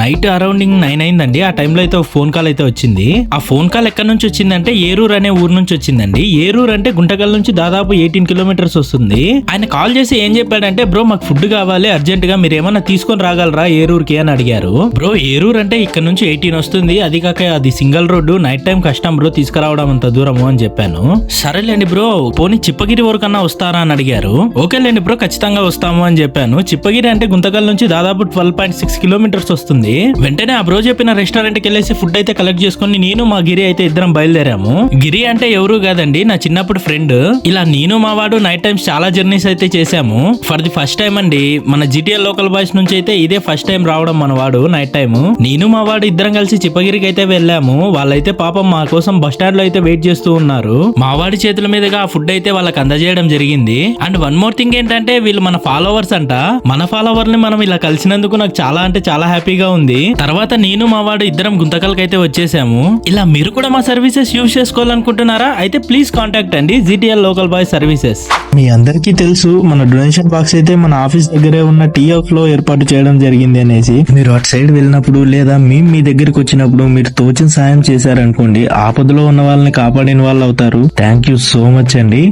Night అరౌండింగ్ 9 అయిందండి. ఆ టైంలో అయితే ఒక ఫోన్ కాల్ అయితే వచ్చింది. ఆ ఫోన్ కాల్ ఎక్కడి నుంచి వచ్చిందంటే ఏరూరు అనే ఊరు నుంచి వచ్చిందండి. ఏరూరు అంటే గుంటకల్ నుంచి దాదాపు 18 కిలోమీటర్స్ వస్తుంది. ఆయన కాల్ చేసి ఏం చెప్పాడంటే, బ్రో మాకు ఫుడ్ కావాలి అర్జెంట్ గా, మీరు ఏమన్నా తీసుకొని రాగలరా ఏరూరుకి అని అడిగారు. బ్రో ఏరూరు అంటే ఇక్కడ నుంచి 18 వస్తుంది, అది కాక అది సింగిల్ రోడ్డు, నైట్ టైం కష్టం బ్రో తీసుకురావడం అంత దూరము అని చెప్పాను. సరేలేండి బ్రో, పోనీ చిప్పగిరి వరకన్నా వస్తారా అని అడిగారు. ఓకేలేండి బ్రో ఖచ్చితంగా వస్తాము అని చెప్పాను. చిప్పగిరి అంటే గుంతకల్ నుంచి దాదాపు 12.6 కిలోమీటర్స్ వస్తుంది. వెంటనే ఆ బ్రో చెప్పిన రెస్టారెంట్ కి వెళ్ళేసి ఫుడ్ అయితే కలెక్ట్ చేసుకుని నేను మా గిరి అయితే ఇద్దరం బయలుదేరాము. గిరి అంటే ఎవరు కాదండి, నా చిన్నప్పుడు ఫ్రెండ్. ఇలా నేను మా వాడు నైట్ టైమ్స్ చాలా జర్నీస్ అయితే చేసాము. ఫర్ ది ఫస్ట్ టైం అండి మన జిటిఎల్ లోకల్ బాయ్స్ నుంచి అయితే ఇదే ఫస్ట్ టైం రావడం మన వాడు నైట్ టైం. నేను మా వాడు ఇద్దరం కలిసి చిప్పగిరికి అయితే వెళ్ళాము. వాళ్ళైతే పాపం మా కోసం బస్ స్టాండ్ లో అయితే వెయిట్ చేస్తూ ఉన్నారు. మా వాడి చేతుల మీదుగా ఆ ఫుడ్ అయితే వాళ్ళకి అందజేయడం జరిగింది. అండ్ వన్ మోర్ థింగ్ ఏంటంటే వీళ్ళు మన ఫాలోవర్స్ అంట. మన ఫాలోవర్ ని మనం ఇలా కలిసినందుకు నాకు చాలా అంటే చాలా హ్యాపీగా ఉంది. తర్వాత నేను మా వాడు ఇద్దరం గుంతకల్కి అయితే వచ్చేసాము. ఇలా మీరు కూడా మా సర్వీసెస్ యూజ్ చేసుకోవాలనుకుంటున్నారా? అయితే ప్లీజ్ కాంటాక్ట్ అండి జిటిఎల్ లోకల్ బాయ్ సర్వీసెస్. మీ అందరికీ తెలుసు మన డొనేషన్ బాక్స్ అయితే మన ఆఫీస్ దగ్గరే ఉన్న టీ హౌస్ లో ఏర్పాటు చేయడం జరిగింది అనేసి. మీరు అటు సైడ్ వెళ్ళినప్పుడు లేదా మేము మీ దగ్గరికి వచ్చినప్పుడు మీరు తోచిన సాయం చేశారనుకోండి, ఆపదలో ఉన్న వాళ్ళని కాపాడిన వాళ్ళు అవుతారు. థ్యాంక్ యూ సో మచ్ అండి.